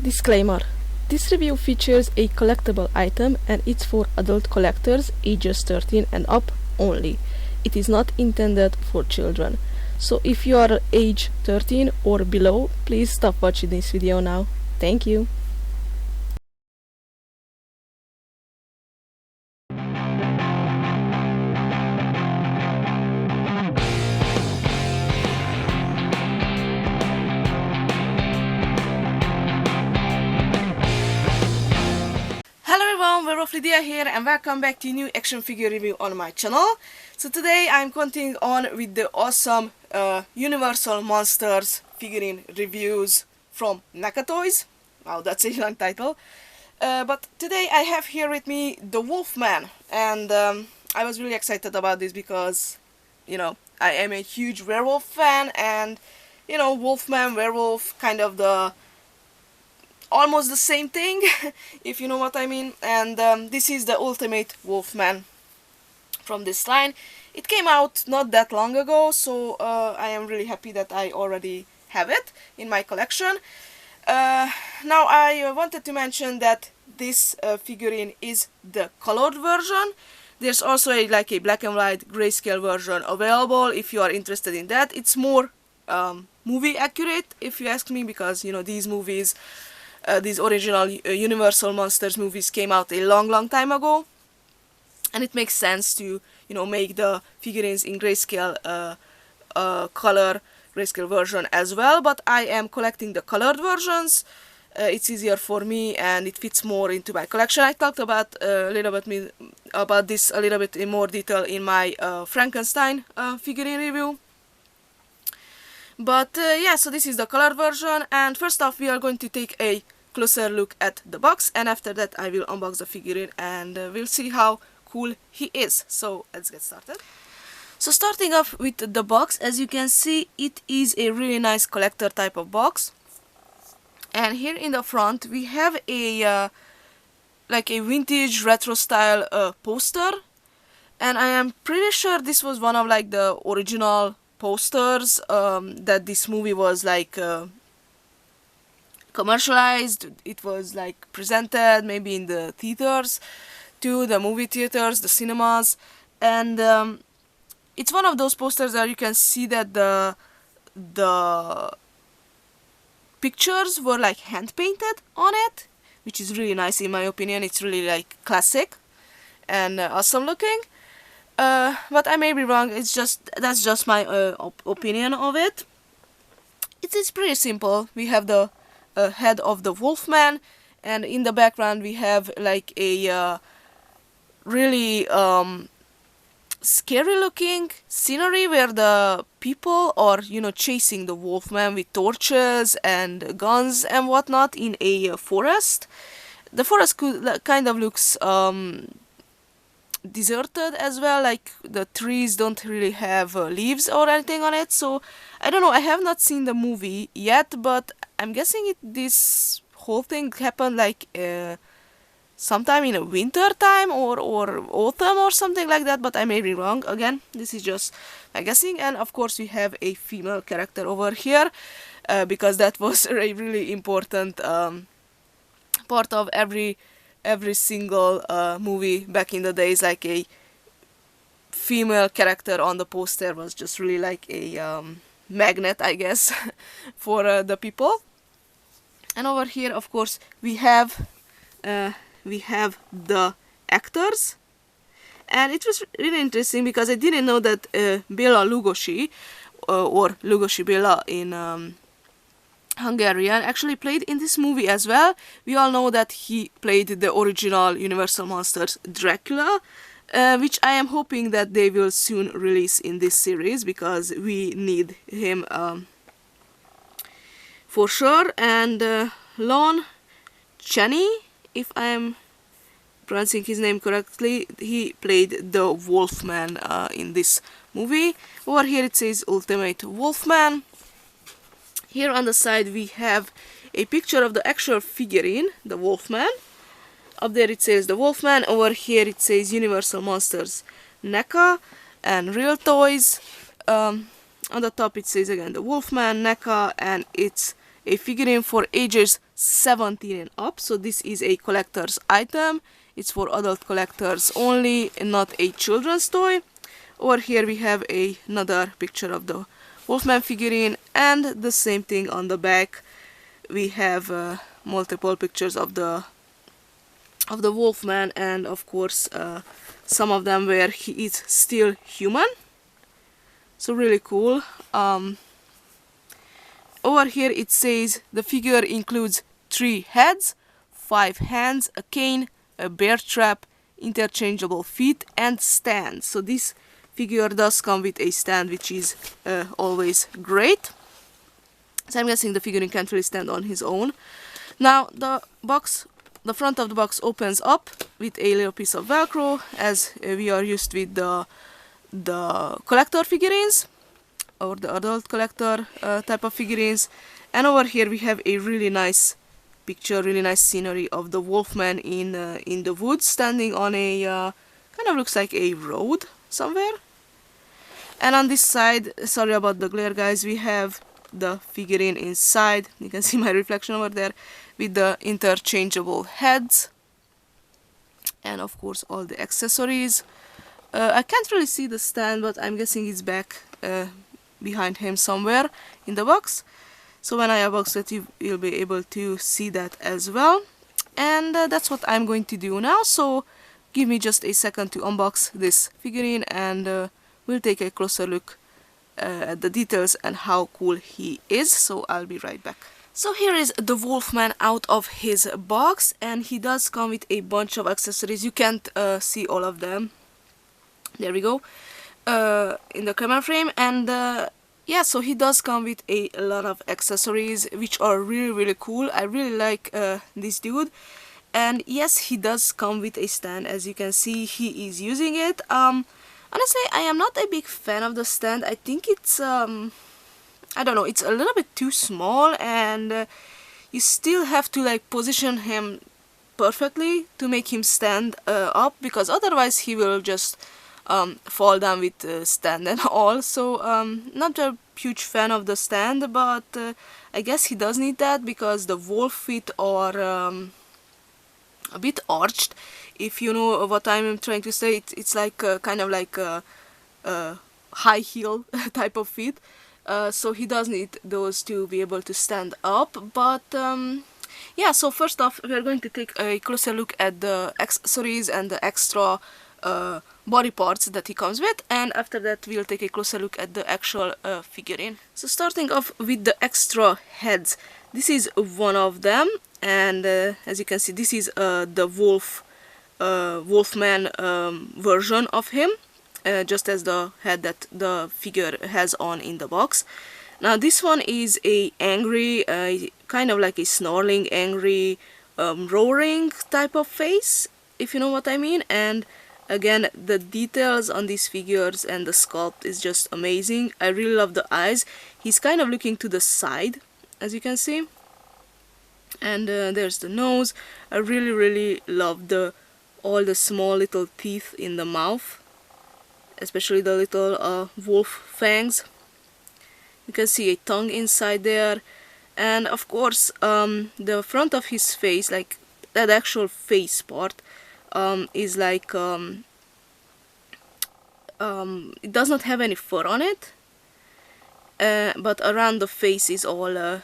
Disclaimer: this review features a collectible item and it's for adult collectors ages 13 and up only. It is not intended for children. So if you are age 13 or below, please stop watching this video now. Thank you. Hello everyone, WerewolfLydia here and welcome back to a new action figure review on my channel. So today I'm continuing on with the awesome Universal Monsters figurine reviews from NECA Toys. Wow, that's a long title. But today I have here with me the Wolfman, and I was really excited about this because, you know, I am a huge werewolf fan, and, you know, Wolfman, werewolf, kind of the almost the same thing, if you know what I mean. And this is the Ultimate Wolfman from this line. It came out not that long ago, so I am really happy that I already have it in my collection. Now I wanted to mention that this figurine is the colored version. There's also like a black and white grayscale version available if you are interested in that. It's more movie accurate, if you ask me, because, you know, these movies, these original Universal Monsters movies came out a long time ago, and it makes sense to, you know, make the figurines in grayscale color grayscale version as well. But I am collecting the colored versions. It's easier for me and it fits more into my collection. I talked about this a little bit in more detail in my Frankenstein figurine review. But yeah, so this is the colored version, and first off we are going to take a closer look at the box, and after that I will unbox the figurine and we'll see how cool he is. So let's get started. So starting off with the box, as you can see, it is a really nice collector type of box. And here in the front we have a like a vintage retro style poster, and I am pretty sure this was one of like the original posters that this movie was like commercialized. It was like presented maybe in the theaters too, the movie theaters, the cinemas, and it's one of those posters that you can see that the pictures were like hand painted on it, which is really nice in my opinion. It's really like classic and awesome looking. But I may be wrong. That's just my opinion of it. It is pretty simple. We have the head of the Wolfman, and in the background we have like a really scary looking scenery where the people are, you know, chasing the Wolfman with torches and guns and whatnot in a forest. The forest kind of looks deserted as well, like the trees don't really have leaves or anything on it. So I don't know, I have not seen the movie yet, but I'm guessing this whole thing happened like sometime in a winter time or autumn or something like that, but I may be wrong. Again, this is just my guessing. And of course we have a female character over here, because that was a really important part of every single movie back in the days. Like a female character on the poster was just really like a magnet, I guess, for the people. And over here of course we have the actors, and it was really interesting because I didn't know that Béla Lugosi, or Lugosi Béla in Hungarian, actually played in this movie as well. We all know that he played the original Universal Monsters Dracula, which I am hoping that they will soon release in this series, because we need him for sure. And Lon Chaney, if I am pronouncing his name correctly, he played the Wolfman in this movie. Over here it says Ultimate Wolfman. Here on the side we have a picture of the actual figurine, the Wolfman. Up there it says the Wolfman. Over here it says Universal Monsters NECA and Real Toys. On the top it says again the Wolfman, NECA, and it's a figurine for ages 17 and up, so this is a collector's item. It's for adult collectors only, not a children's toy. Over here we have another picture of the Wolfman figurine, and the same thing on the back. We have multiple pictures of the Wolfman, and of course some of them where he is still human. So really cool. Over here it says the figure includes 3 heads, 5 hands, a cane, a bear trap, interchangeable feet, and stand. So this figure does come with a stand, which is always great. So I'm guessing the figurine can't really stand on his own. Now the front of the box opens up with a little piece of Velcro, as we are used with the collector figurines, or the adult collector type of figurines. And over here we have a really nice picture, really nice scenery of the Wolfman in the woods, standing on a kind of looks like a road somewhere. And on this side, sorry about the glare guys, we have the figurine inside. You can see my reflection over there with the interchangeable heads, and of course all the accessories. I can't really see the stand, but I'm guessing it's back behind him somewhere in the box. So when I unbox it, you'll be able to see that as well. And that's what I'm going to do now. So give me just a second to unbox this figurine, and we'll take a closer look at the details and how cool he is. So I'll be right back. So here is the Wolfman out of his box, and he does come with a bunch of accessories. You can't see all of them. There we go, in the camera frame. And yeah, so he does come with a lot of accessories, which are really cool. I really like this dude. And yes, he does come with a stand. As you can see, he is using it. Honestly, I am not a big fan of the stand. I think it's I don't know, it's a little bit too small, and you still have to like position him perfectly to make him stand up, because otherwise he will just fall down with stand and all. So not a huge fan of the stand, but I guess he does need that because the wolf feet are a bit arched, if you know what I'm trying to say. It's like kind of like a high heel type of feet. So he does need those to be able to stand up. But yeah, so first off, we're going to take a closer look at the accessories and the extra body parts that he comes with, and after that we'll take a closer look at the actual figurine. So starting off with the extra heads, this is one of them, and as you can see, this is the Wolfman version of him. Just as the head that the figure has on in the box. Now this one is a angry, kind of like a snarling, angry, roaring type of face, if you know what I mean. And again, the details on these figures and the sculpt is just amazing. I really love the eyes. He's kind of looking to the side, as you can see. And there's the nose. I really love all the small little teeth in the mouth, especially the little wolf fangs. You can see a tongue inside there, and of course the front of his face, like that actual face part, is like it does not have any fur on it, but around the face is all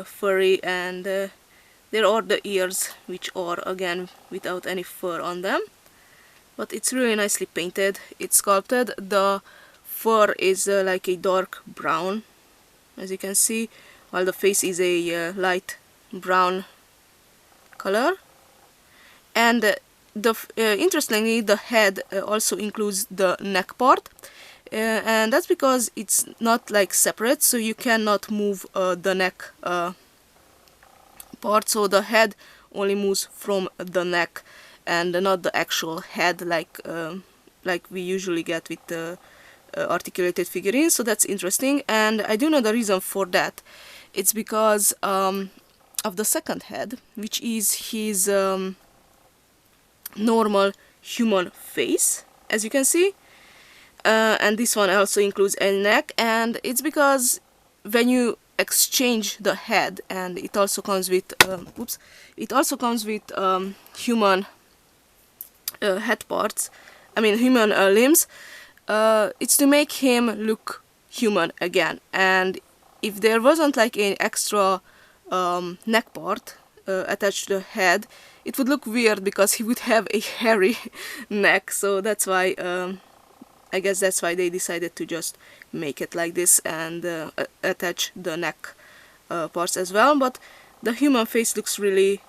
furry, and there are the ears, which are again without any fur on them. But it's really nicely painted, it's sculpted. The fur is like a dark brown, as you can see, while the face is a light brown color. And interestingly, the head also includes the neck part, and that's because it's not like separate, so you cannot move the neck part, so the head only moves from the neck and not the actual head like we usually get with the articulated figurines. So that's interesting, and I do know the reason for that. It's because of the second head, which is his normal human face, as you can see, and this one also includes a neck. And it's because when you exchange the head, and it also comes with human head parts, I mean human limbs. It's to make him look human again, and if there wasn't like an extra neck part attached to the head, it would look weird because he would have a hairy neck. So that's why I guess that's why they decided to just make it like this and attach the neck parts as well. But the human face looks really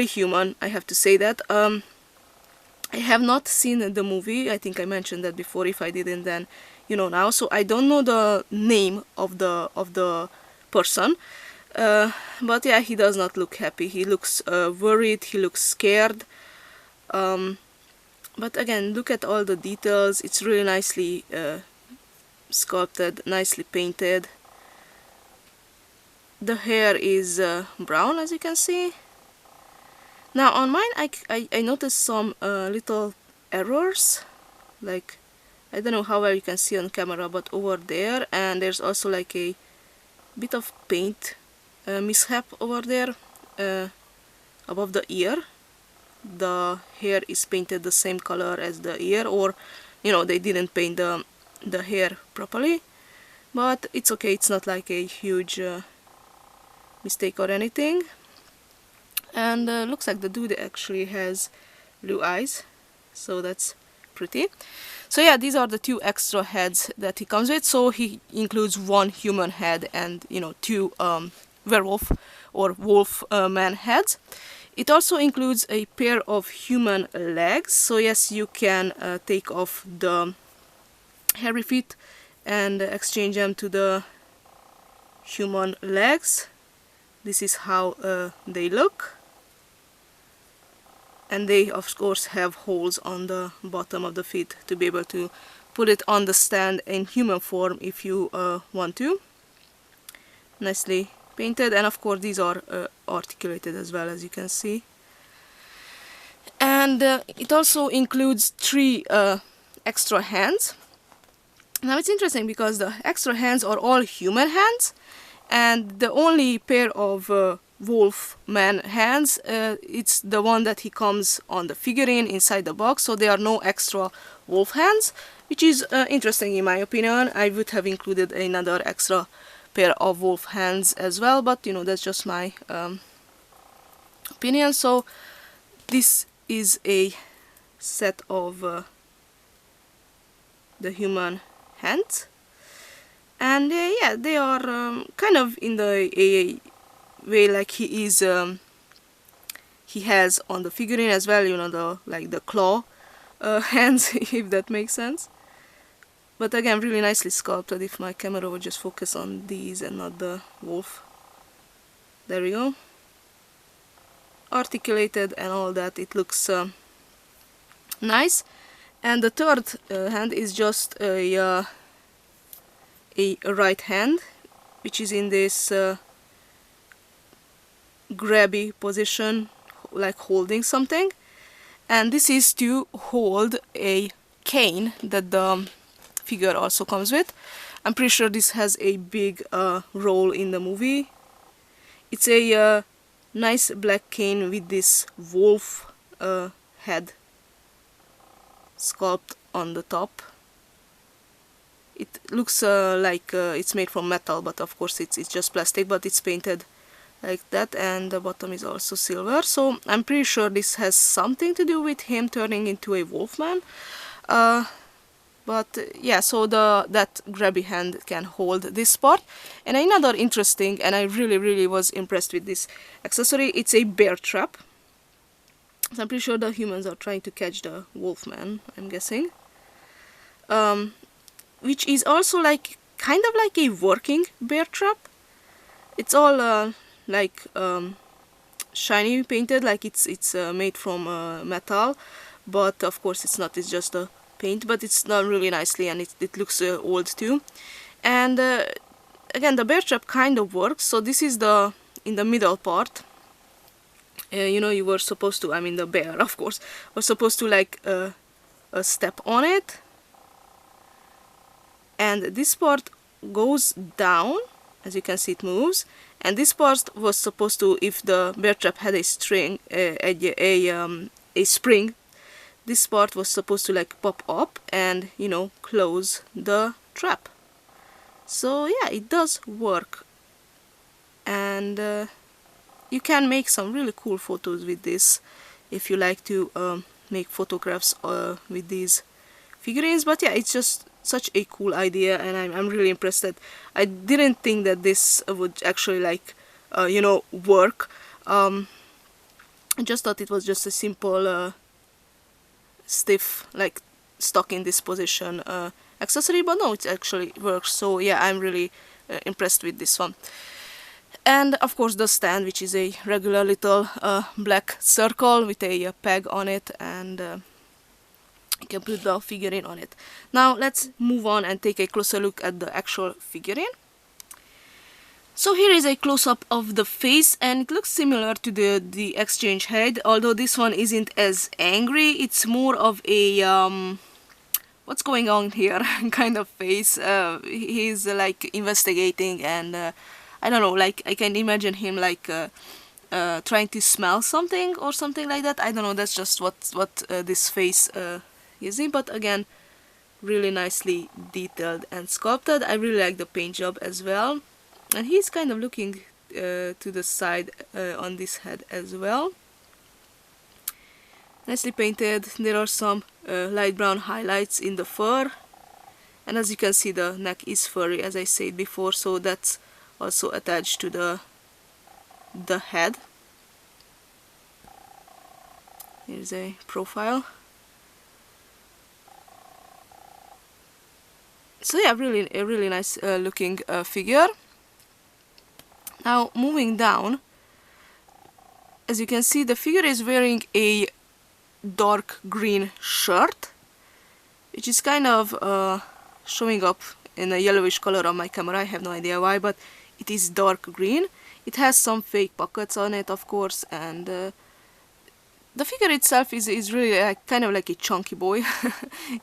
human, I have to say that. I have not seen the movie. I think I mentioned that before. If I didn't, then you know now. So I don't know the name of the person, but yeah, he does not look happy. He looks worried. He looks scared. But again, look at all the details. It's really nicely sculpted, nicely painted. The hair is brown, as you can see. Now on mine, I noticed some little errors, like I don't know how well you can see on camera, but over there, and there's also like a bit of paint mishap over there above the ear. The hair is painted the same color as the ear, or you know, they didn't paint the hair properly, but it's okay. It's not like a huge mistake or anything. And looks like the dude actually has blue eyes, so that's pretty. So yeah, these are the two extra heads that he comes with. So he includes one human head and, you know, two werewolf or wolf man heads. It also includes a pair of human legs. So yes, you can take off the hairy feet and exchange them to the human legs. This is how they look. And they of course have holes on the bottom of the feet to be able to put it on the stand in human form if you want to. Nicely painted, and of course these are articulated as well, as you can see. And it also includes 3 extra hands. Now it's interesting because the extra hands are all human hands, and the only pair of Wolfman hands, it's the one that he comes on the figurine inside the box, so there are no extra wolf hands, which is interesting in my opinion. I would have included another extra pair of wolf hands as well, but you know, that's just my opinion. So this is a set of the human hands, and yeah, they are kind of in the way like he is he has on the figurine as well, you know, the claw hands, if that makes sense. But again, really nicely sculpted. If my camera would just focus on these and not the wolf. There we go. Articulated and all that. It looks nice. And the third hand is just a right hand, which is in this grabby position, like holding something, and this is to hold a cane that the figure also comes with. I'm pretty sure this has a big role in the movie. It's a nice black cane with this wolf head sculpt on the top. It looks like it's made from metal, but of course it's just plastic, but it's painted like that, and the bottom is also silver. So I'm pretty sure this has something to do with him turning into a wolfman. But yeah, so that grabby hand can hold this part. And another interesting, and I really was impressed with this accessory, it's a bear trap. So I'm pretty sure the humans are trying to catch the wolfman, I'm guessing. Which is also like kind of like a working bear trap. It's all like shiny painted, like it's made from metal, but of course it's not. It's just a paint, but it's done really nicely, and it looks old too. And again, the bear trap kind of works. So this is in the middle part. You know, you were supposed to, I mean the bear of course was supposed to like step on it, and this part goes down As you can see, it moves, and this part was supposed to, if the bear trap had a string, a spring, this part was supposed to like pop up and, you know, close the trap. So yeah, it does work, and you can make some really cool photos with this if you like to make photographs with these figurines. But yeah, it's just such a cool idea, and I'm really impressed that I didn't think that this would actually like you know, work. I just thought it was just a simple stiff, like stuck in this position accessory, but no, it actually works. So yeah, I'm really impressed with this one. And of course the stand, which is a regular little black circle with a peg on it, and you can put the figurine on it. Now let's move on and take a closer look at the actual figurine. So here is a close-up of the face, and it looks similar to the exchange head, although this one isn't as angry. It's more of a what's going on here kind of face. He's like investigating, and I don't know, like I can imagine him like trying to smell something or something like that. I don't know, that's just what this face is in. But again, really nicely detailed and sculpted. I really like the paint job as well. And he's kind of looking to the side on this head as well. Nicely painted. There are some light brown highlights in the fur. And as you can see, the neck is furry, as I said before, so that's also attached to the head. Here's a profile. So yeah, really a really nice looking figure. Now moving down, as you can see, the figure is wearing a dark green shirt, which is kind of showing up in a yellowish color on my camera. I have no idea why, but it is dark green. It has some fake pockets on it, of course, and the figure itself is really kind of like a chunky boy,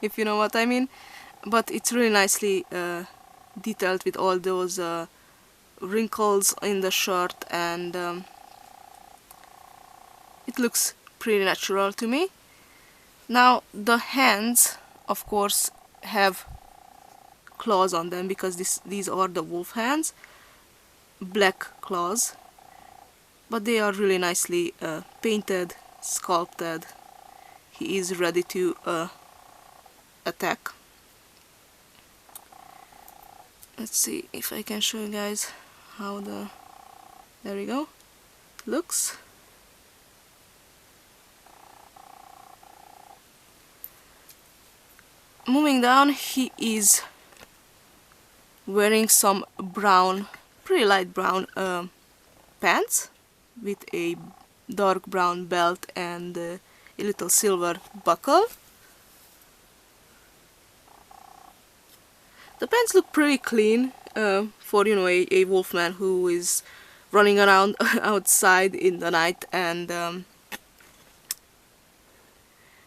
if you know what I mean. But it's really nicely detailed with all those wrinkles in the shirt, and it looks pretty natural to me. Now the hands, of course, have claws on them, because these are the wolf hands, black claws, but they are really nicely painted, sculpted. He is ready to attack. Let's see if I can show you guys how there we go, looks. Moving down, he is wearing some brown, pretty light brown pants with a dark brown belt and a little silver buckle. The pants look pretty clean for, you know, a wolfman who is running around outside in the night, and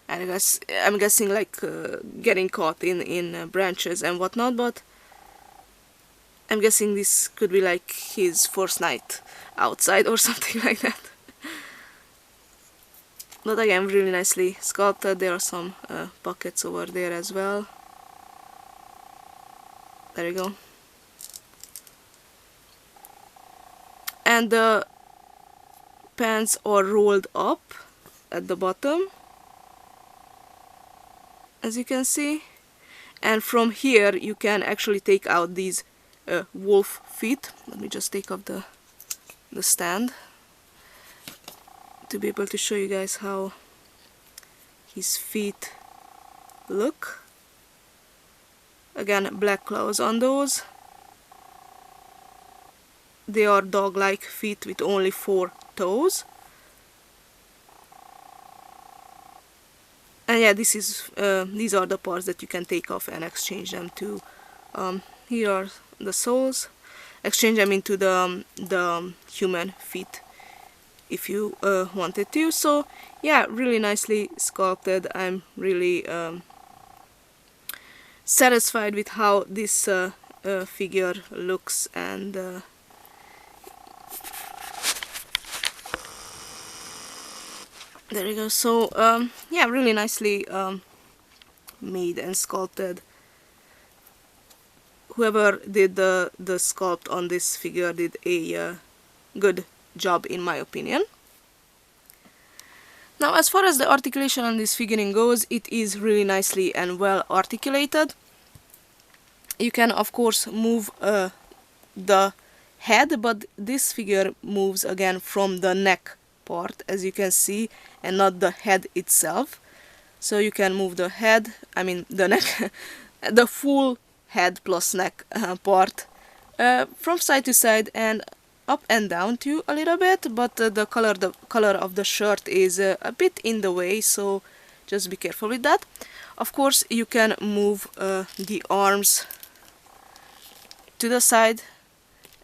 I'm guessing like getting caught in branches and whatnot. But I'm guessing this could be like his first night outside or something like that. But again, really nicely sculpted. There are some pockets over there as well. There you go. And the pants are rolled up at the bottom, as you can see. And from here you can actually take out these wolf feet. Let me just take off the stand to be able to show you guys how his feet look. Again, black claws on those. They are dog-like feet with only 4 toes. And yeah, this is these are the parts that you can take off and exchange them to. Here are the soles. Exchange them into the human feet if you wanted to. So yeah, really nicely sculpted. I'm really satisfied with how this figure looks, and There we go. So yeah, really nicely made and sculpted. Whoever did the sculpt on this figure did a good job, in my opinion. Now, as far as the articulation on this figurine goes, it is really nicely and well articulated. You can of course move the head, but this figure moves again from the neck part, as you can see, and not the head itself. So you can move the head, I mean the neck, the full head plus neck part from side to side and up and down too a little bit, but the color of the shirt is a bit in the way, so just be careful with that. Of course, you can move the arms to the side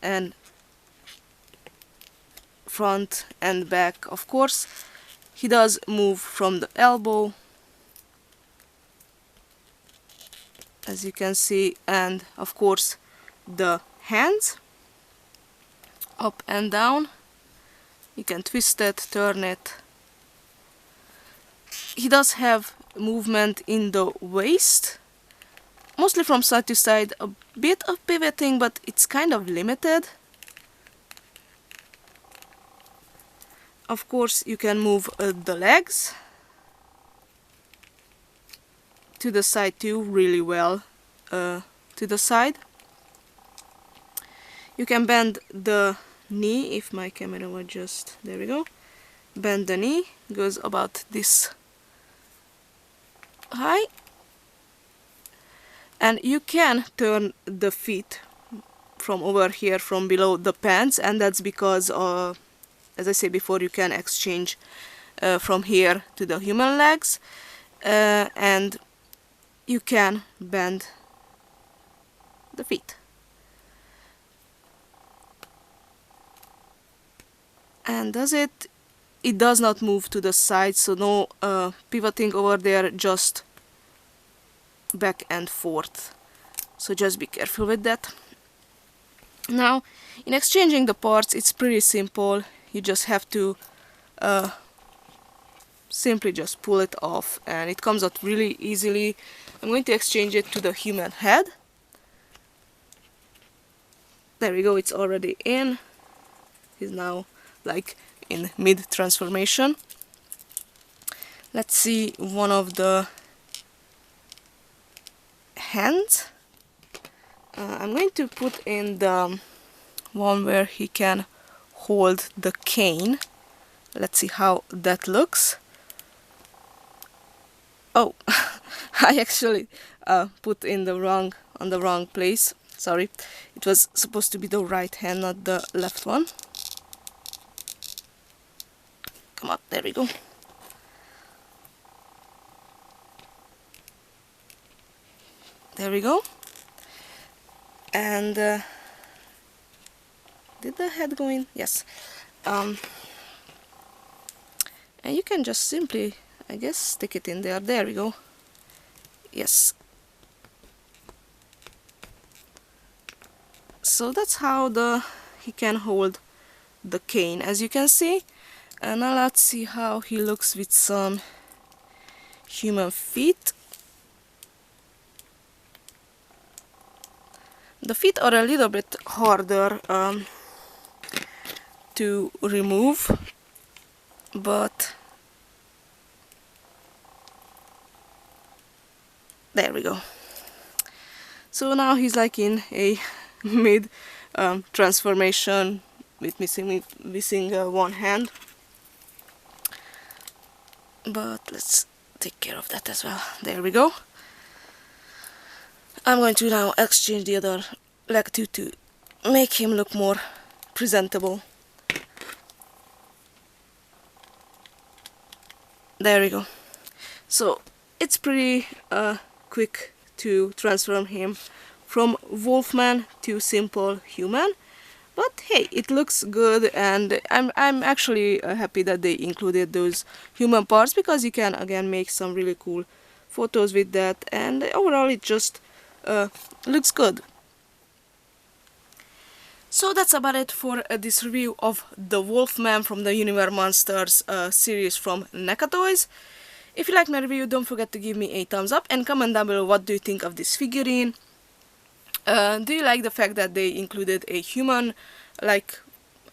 and front and back. Of course, he does move from the elbow, as you can see, and of course the hands up and down. You can twist it, turn it. He does have movement in the waist, mostly from side to side, a bit of pivoting, but it's kind of limited. Of course, you can move the legs to the side too, really well to the side. You can bend the knee, if my camera would just, there we go, bend the knee, goes about this high. And you can turn the feet from over here, from below the pants, and that's because as I said before, you can exchange from here to the human legs, and you can bend the feet. And it does not move to the side, so no pivoting over there, just back and forth. So just be careful with that. Now, in exchanging the parts, it's pretty simple. You just have to simply just pull it off, and it comes out really easily. I'm going to exchange it to the human head. There we go, it's already in. He's now like in mid-transformation. Let's see one of the hands. I'm going to put in the one where he can hold the cane. Let's see how that looks. Oh, I actually put in on the wrong place. Sorry, it was supposed to be the right hand, not the left one. Come on, there we go. There we go. And did the head go in? Yes. And you can just simply, I guess, stick it in there. There we go. Yes. So that's how he can hold the cane, as you can see. And now let's see how he looks with some human feet. The feet are a little bit harder to remove, but there we go. So now he's like in a mid transformation with missing one hand. But let's take care of that as well. There we go. I'm going to now exchange the other leg too, to make him look more presentable. There we go. So it's pretty quick to transform him from Wolfman to simple human. But hey, it looks good, and I'm actually happy that they included those human parts, because you can again make some really cool photos with that, and overall it just looks good. So that's about it for this review of the Wolfman from the Universe Monsters series from NECA Toys. If you like my review, don't forget to give me a thumbs up and comment down below what do you think of this figurine. Do you like the fact that they included a human, like,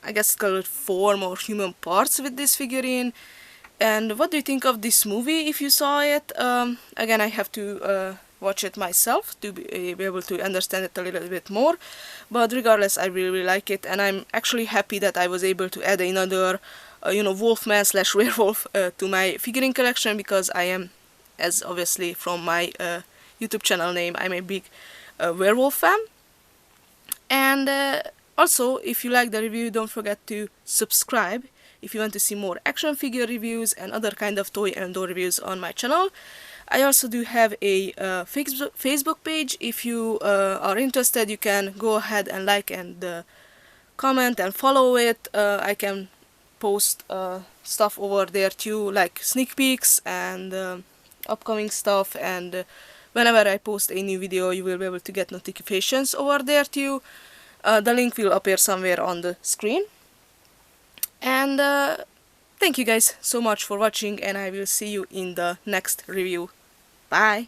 I guess called form or human parts with this figurine? And what do you think of this movie if you saw it? Again, I have to watch it myself to be able to understand it a little bit more. But regardless, I really like it, and I'm actually happy that I was able to add another, Wolfman / werewolf to my figurine collection, because I am, as obviously from my YouTube channel name, I'm a big werewolf fan. And also, if you like the review, don't forget to subscribe if you want to see more action figure reviews and other kind of toy and doll reviews on my channel. I also do have a Facebook page. If you are interested, you can go ahead and like and comment and follow it. I can post stuff over there too, like sneak peeks and upcoming stuff, and whenever I post a new video, you will be able to get notifications over there too. The link will appear somewhere on the screen. And thank you guys so much for watching, and I will see you in the next review. Bye!